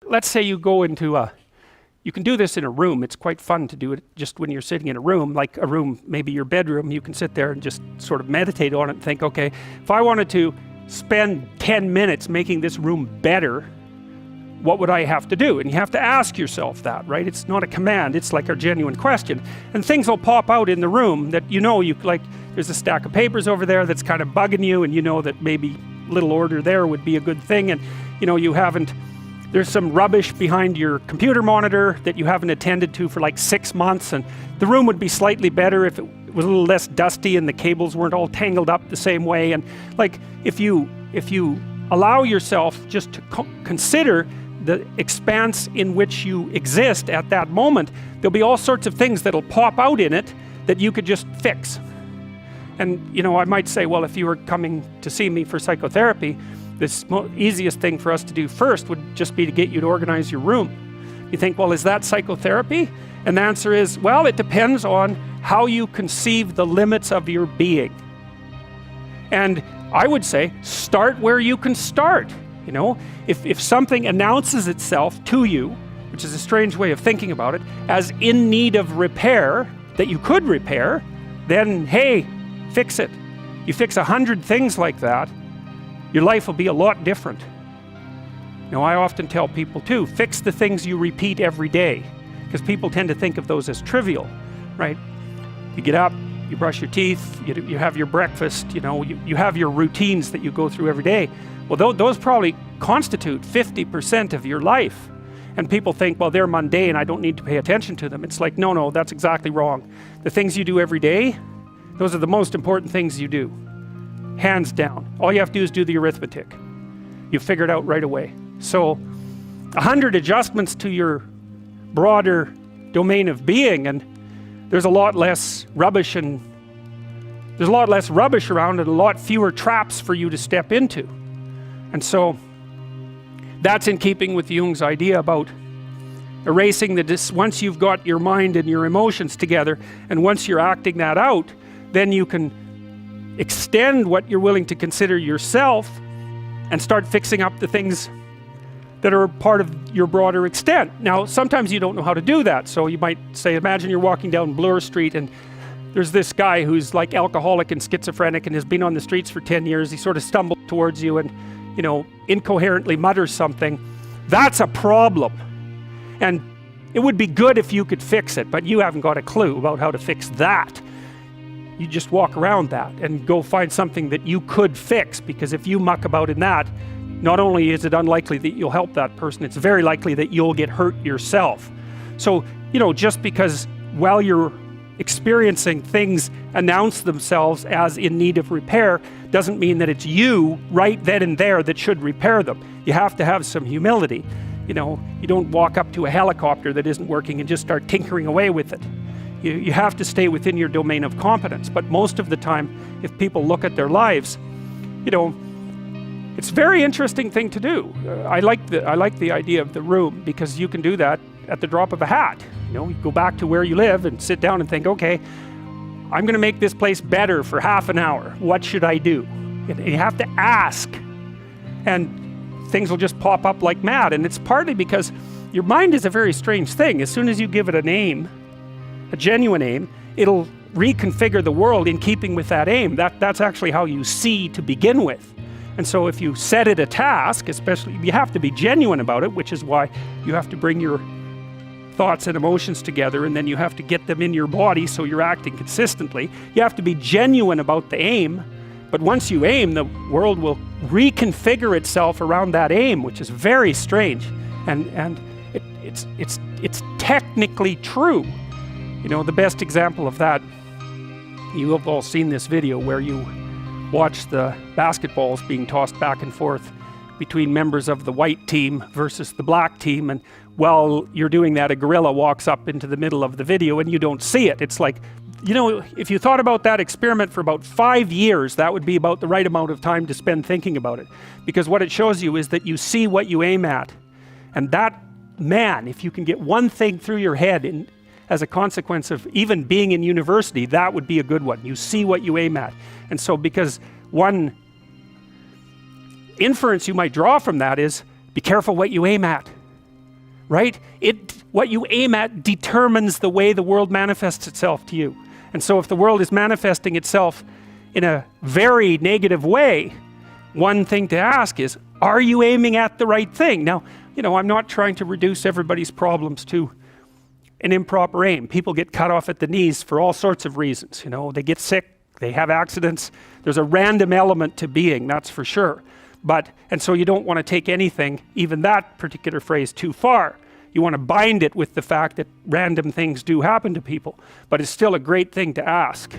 Let's say you go into you can do this in a room. It's quite fun to do it just when you're sitting in a room, like a room, maybe your bedroom. You can sit there and just sort of meditate on it and think, okay, if I wanted to spend 10 minutes making this room better, what would I have to do? And you have to ask yourself that, right? It's not a command, it's like a genuine question. And things will pop out in the room that you like, there's a stack of papers over there that's kind of bugging you, and you know that maybe little order there would be a good thing, and there's some rubbish behind your computer monitor that you haven't attended to for like 6 months, and the room would be slightly better if it was a little less dusty and the cables weren't all tangled up the same way. And like, if you allow yourself just to consider the expanse in which you exist at that moment, there'll be all sorts of things that'll pop out in it that you could just fix. And I might say, well, if you were coming to see me for psychotherapy, the easiest thing for us to do first would just be to get you to organize your room. You think, well, is that psychotherapy? And the answer is, well, it depends on how you conceive the limits of your being. And I would say, start where you can start. If something announces itself to you, which is a strange way of thinking about it, as in need of repair, that you could repair, then hey, fix it. You fix 100 things like that, your life will be a lot different. I often tell people too, fix the things you repeat every day, because people tend to think of those as trivial, right? You get up, you brush your teeth, you have your breakfast, you have your routines that you go through every day. Well, those probably constitute 50% of your life. And people think, well, they're mundane, I don't need to pay attention to them. It's like, no, that's exactly wrong. The things you do every day, those are the most important things you do. Hands down. All you have to do is do the arithmetic. You figure it out right away. So 100 adjustments to your broader domain of being, and there's a lot less rubbish around, and a lot fewer traps for you to step into. And so that's in keeping with Jung's idea about erasing once you've got your mind and your emotions together, and once you're acting that out, then you can extend what you're willing to consider yourself and start fixing up the things that are part of your broader extent. Now, sometimes you don't know how to do that. So you might say, imagine you're walking down Bloor Street and there's this guy who's like alcoholic and schizophrenic and has been on the streets for 10 years. He sort of stumbles towards you and, incoherently mutters something. That's a problem. And it would be good if you could fix it, but you haven't got a clue about how to fix that. You just walk around that and go find something that you could fix, because if you muck about in that, not only is it unlikely that you'll help that person, it's very likely that you'll get hurt yourself. So, just because while you're experiencing things announce themselves as in need of repair, doesn't mean that it's you right then and there that should repair them. You have to have some humility. You don't walk up to a helicopter that isn't working and just start tinkering away with it. You have to stay within your domain of competence. But most of the time, if people look at their lives, it's a very interesting thing to do. I like the idea of the room, because you can do that at the drop of a hat. You go back to where you live and sit down and think, okay, I'm going to make this place better for half an hour. What should I do? And you have to ask, and things will just pop up like mad. And it's partly because your mind is a very strange thing. As soon as you give it a name, a genuine aim, it'll reconfigure the world in keeping with that aim. That's actually how you see to begin with. And so if you set it a task, especially, you have to be genuine about it, which is why you have to bring your thoughts and emotions together, and then you have to get them in your body so you're acting consistently. You have to be genuine about the aim, but once you aim, the world will reconfigure itself around that aim, which is very strange. And it's technically true. The best example of that, you have all seen this video where you watch the basketballs being tossed back and forth between members of the white team versus the black team, and while you're doing that, a gorilla walks up into the middle of the video and you don't see it. It's like, if you thought about that experiment for about 5 years, that would be about the right amount of time to spend thinking about it. Because what it shows you is that you see what you aim at. And that, man, if you can get one thing through your head as a consequence of even being in university, that would be a good one. You see what you aim at. And so because one inference you might draw from that is, be careful what you aim at. right? What you aim at determines the way the world manifests itself to you. And so if the world is manifesting itself in a very negative way, one thing to ask is, are you aiming at the right thing? Now, you know, I'm not trying to reduce everybody's problems to an improper aim. People get cut off at the knees for all sorts of reasons. You know, they get sick, they have accidents. There's a random element to being, that's for sure. And so you don't want to take anything, even that particular phrase, too far. You want to bind it with the fact that random things do happen to people. But it's still a great thing to ask.